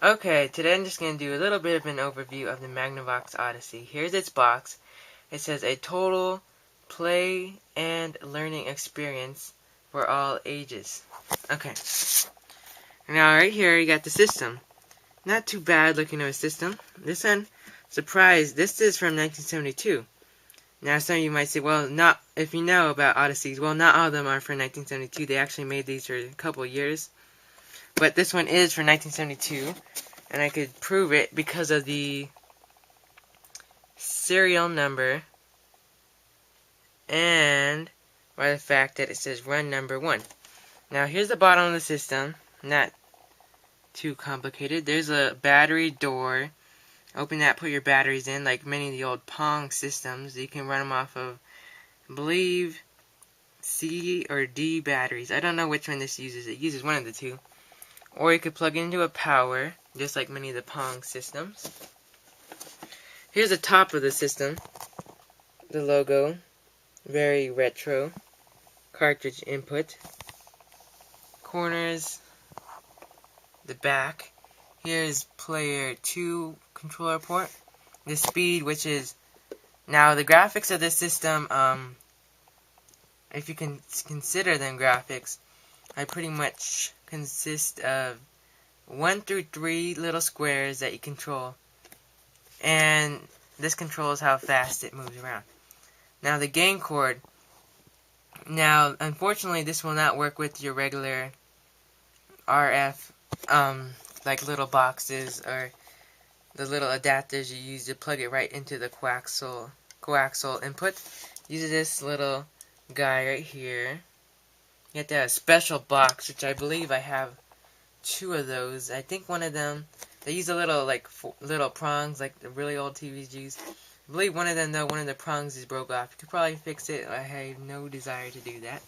Okay, today I'm just going to do a little bit of an overview of the Magnavox Odyssey. Here's its box. It says a total play and learning experience for all ages. Okay, now right here you got the system. Not too bad looking of a system. This one, surprise, this is from 1972. Now some of you might say, well, not if you know about Odysseys, well, not all of them are from 1972. They actually made these for a couple of years. But this one is from 1972. And I could prove it because of the serial number and by the fact that it says run number 1. Now here's the bottom of the system. Not too complicated. There's a battery door. Open that, put your batteries in, like many of the old Pong systems. You can run them off of, I believe, C or D batteries. I don't know which one this uses. It uses one of the two. Or you could plug it into a power, just like many of the Pong systems. Here's the top of the system. The logo. Very retro. Cartridge input. Corners. The back. Here's player 2 controller port. The speed, which is... Now, the graphics of this system, if you can consider them graphics, I pretty much consist of 1 through 3 little squares that you control. And this controls how fast it moves around. Now the game cord. Now, unfortunately, this will not work with your regular RF, like little boxes or the little adapters you use to plug it right into the coaxial input. Use this little guy right here. You have to have a special box, which I believe I have 2 of those. I think one of them, they use a little, like, little prongs, like the really old TVs use. I believe one of them, though, one of the prongs is broke off. You could probably fix it. I have no desire to do that.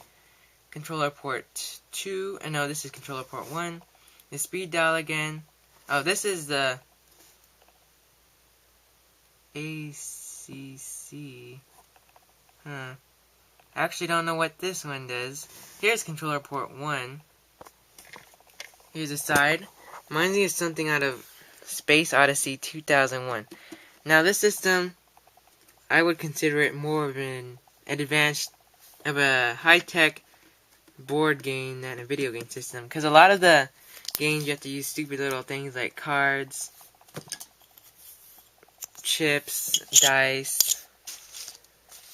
Controller port 2. No, this is controller port 1. The speed dial again. Oh, this is the ACC. I actually don't know what this one does. Here's controller port 1. Here's the side. Reminds me of something out of Space Odyssey 2001. Now this system, I would consider it more of an advanced, of a high-tech board game than a video game system. Because a lot of the games you have to use stupid little things like cards, chips, dice,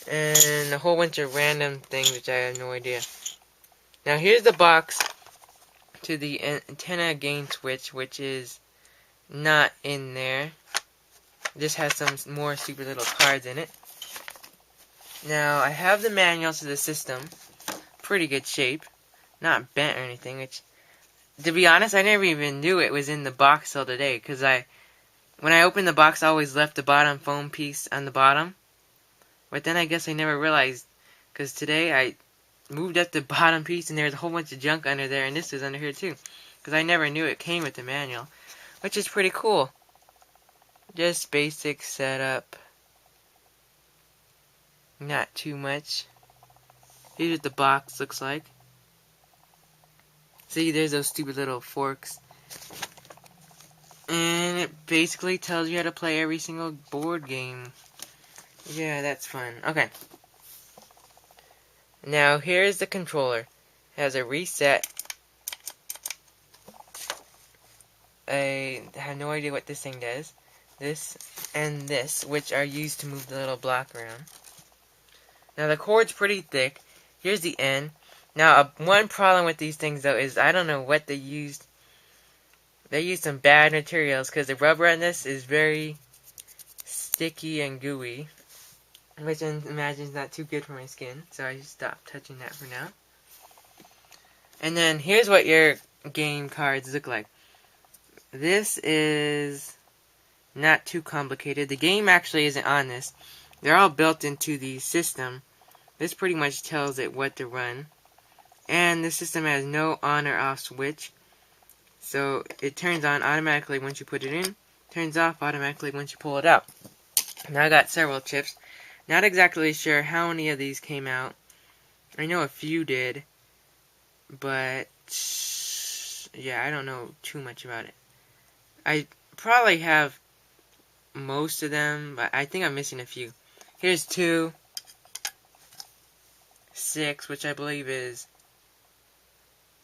and a whole bunch of random things which I have no idea. Now here's the box to the antenna gain switch, which is not in there. It just has some more stupid little cards in it. Now I have the manual to the system. Pretty good shape. Not bent or anything, which, to be honest, I never even knew it was in the box till today, because when I opened the box, I always left the bottom foam piece on the bottom. But then I guess I never realized, because today I moved up the bottom piece and there's a whole bunch of junk under there, and this is under here too. Because I never knew it came with the manual, which is pretty cool. Just basic setup. Not too much. Here's what the box looks like. See, there's those stupid little forks. And it basically tells you how to play every single board game. Yeah, that's fun. Okay. Now, here's the controller. It has a reset. I have no idea what this thing does. This and this, which are used to move the little block around. Now, the cord's pretty thick. Here's the end. Now, one problem with these things, though, is I don't know what they used. They used some bad materials, because the rubber on this is very sticky and gooey, which I imagine is not too good for my skin, so I just stopped touching that for now. And then, here's what your game cards look like. This is not too complicated. The game actually isn't on this. They're all built into the system. This pretty much tells it what to run. And the system has no on or off switch. So it turns on automatically once you put it in. Turns off automatically once you pull it out. Now I got several chips. Not exactly sure how many of these came out. I know a few did. But yeah, I don't know too much about it. I probably have most of them, but I think I'm missing a few. Here's 2, 6, which I believe is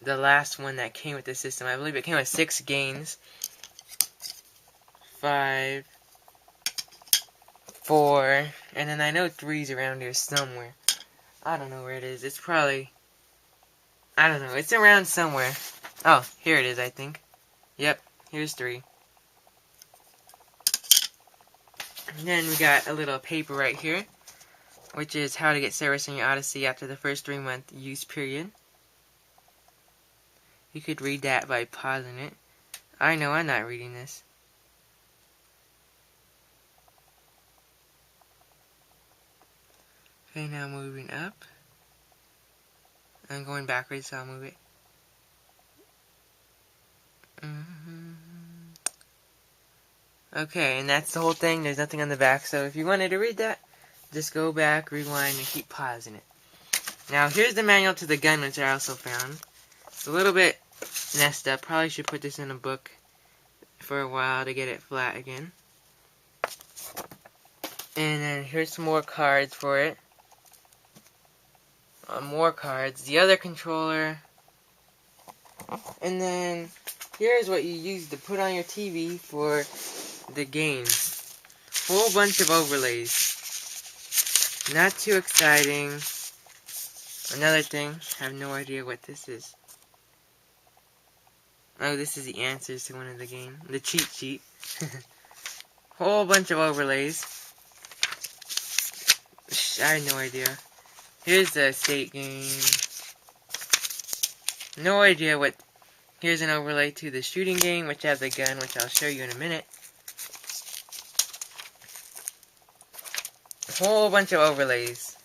the last one that came with the system. I believe it came with 6 games. 5, 4, and then I know 3's around here somewhere. I don't know where it is. It's probably, I don't know. It's around somewhere. Oh, here it is, I think. Yep, here's 3. And then we got a little paper right here, which is how to get service on your Odyssey after the first 3-month use period. You could read that by pausing it. I know I'm not reading this. Okay, now moving up. I'm going backwards, so I'll move it. Okay, and that's the whole thing. There's nothing on the back, so if you wanted to read that, just go back, rewind, and keep pausing it. Now, here's the manual to the gun, which I also found. It's a little bit messed up. Probably should put this in a book for a while to get it flat again. And then here's some more cards for it. More cards. The other controller. And then here's what you use to put on your TV for the game. Whole bunch of overlays. Not too exciting. Another thing, I have no idea what this is. Oh, this is the answers to one of the game. The cheat sheet. Whole bunch of overlays. I have no idea. Here's the state game. No idea what. Here's an overlay to the shooting game, which has the gun, which I'll show you in a minute. A whole bunch of overlays.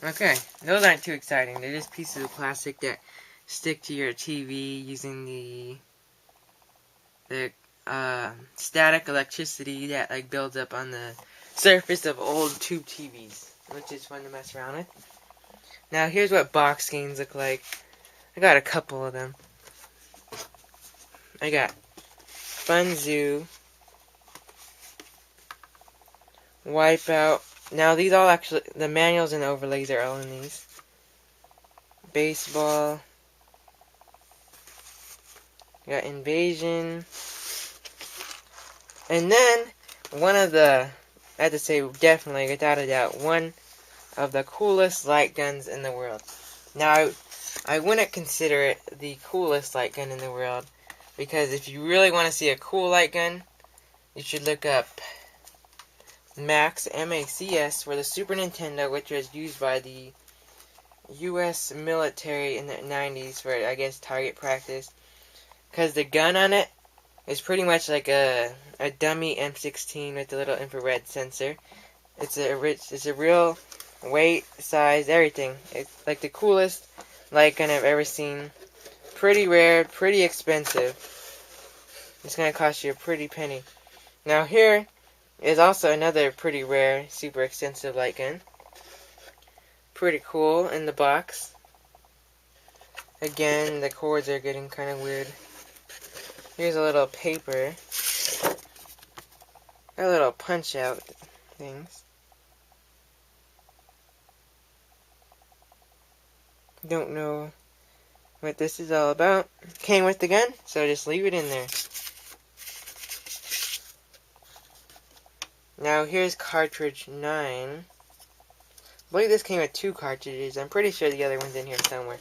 Okay, those aren't too exciting. They're just pieces of plastic that stick to your TV using the static electricity that like builds up on the surface of old tube TVs, which is fun to mess around with. Now here's what box games look like. I got a couple of them. I got Fun Zoo, Wipeout. Now these all actually, the manuals and overlays are all in these. Baseball. Got Invasion. And then, one of the, I have to say definitely, without a doubt, one of the coolest light guns in the world. Now, I wouldn't consider it the coolest light gun in the world, because if you really want to see a cool light gun, you should look up Max, M-A-C-S, for the Super Nintendo, which was used by the U.S. military in the 90s for, I guess, target practice. Because the gun on it is pretty much like a dummy M16 with a little infrared sensor. It's a real weight, size, everything. It's like the coolest light gun I've ever seen. Pretty rare, pretty expensive. It's going to cost you a pretty penny. Now here is also another pretty rare, super expensive light gun. Pretty cool in the box. Again, the cords are getting kind of weird. Here's a little paper. A little punch out things. Don't know what this is all about. Came with the gun, so just leave it in there. Now here's cartridge 9. I believe this came with 2 cartridges. I'm pretty sure the other one's in here somewhere.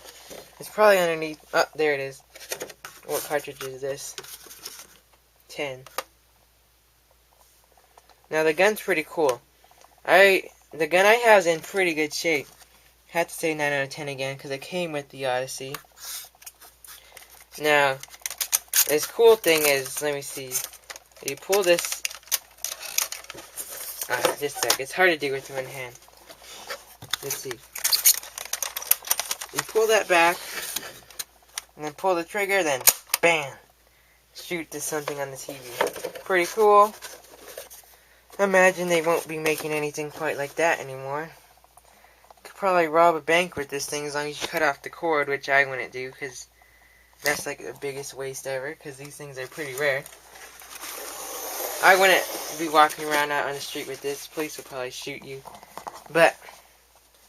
It's probably underneath. Oh, there it is. What cartridge is this? 10. Now the gun's pretty cool. The gun I have is in pretty good shape. I have to say 9 out of 10 again because it came with the Odyssey. Now, this cool thing is, let me see. You pull this. Just a sec. It's hard to do with one hand. Let's see. You pull that back, and then pull the trigger, then bam! Shoot to something on the TV. Pretty cool. Imagine they won't be making anything quite like that anymore. Could probably rob a bank with this thing as long as you cut off the cord, which I wouldn't do, because That's like the biggest waste ever, because these things are pretty rare. I wouldn't be walking around out on the street with this. Police would probably shoot you. But,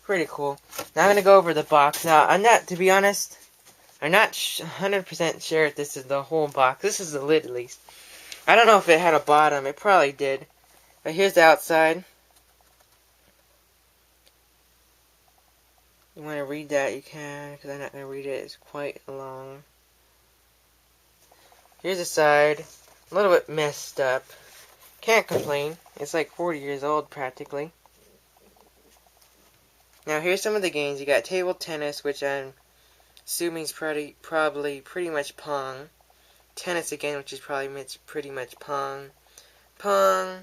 pretty cool. Now I'm going to go over the box. Now, I'm not, to be honest, I'm not 100% sure if this is the whole box. This is the lid, at least. I don't know if it had a bottom. It probably did. But here's the outside. You want to read that, you can, because I'm not going to read it. It's quite long. Here's the side. A little bit messed up. Can't complain. It's like 40 years old, practically. Now, here's some of the games. You got table tennis, which I'm assuming is probably pretty much Pong. Tennis again, which is probably pretty much Pong. Pong.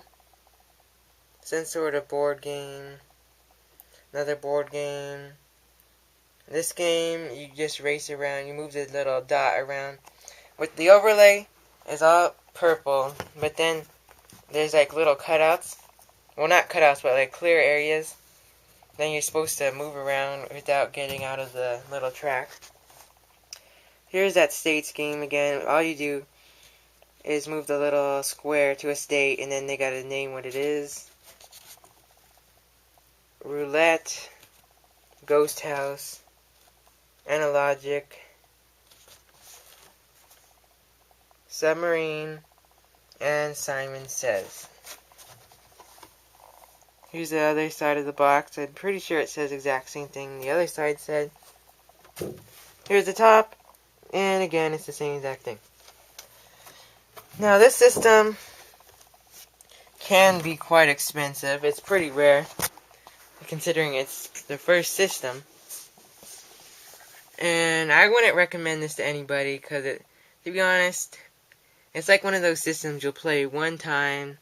Some sort of board game. Another board game. This game, you just race around. You move the little dot around. With the overlay, it's all purple. But then, there's like little cutouts. Well, not cutouts, but like clear areas. Then you're supposed to move around without getting out of the little track. Here's that states game again. All you do is move the little square to a state, and then they gotta name what it is. Roulette, Ghost House, Analogic, Submarine, and Simon Says. Here's the other side of the box. I'm pretty sure it says the exact same thing the other side said. Here's the top, and again, it's the same exact thing. Now, this system can be quite expensive. It's pretty rare, considering it's the first system. And I wouldn't recommend this to anybody, because to be honest, it's like one of those systems you'll play one time,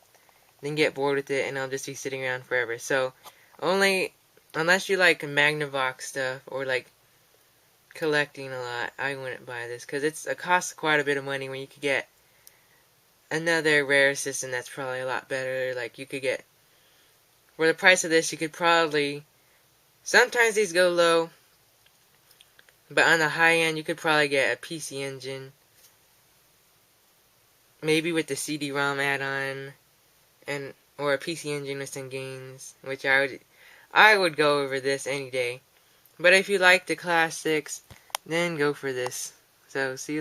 then get bored with it, and it'll just be sitting around forever. So, unless you like Magnavox stuff, or like collecting a lot, I wouldn't buy this, because it costs quite a bit of money when you could get another rare system that's probably a lot better. Like, you could get, for the price of this, you could probably, sometimes these go low, but on the high end, you could probably get a PC Engine, maybe with the CD-ROM add-on, or a PC Engine with some games, which I would go over this any day. But if you like the classics, then go for this. So, see you later.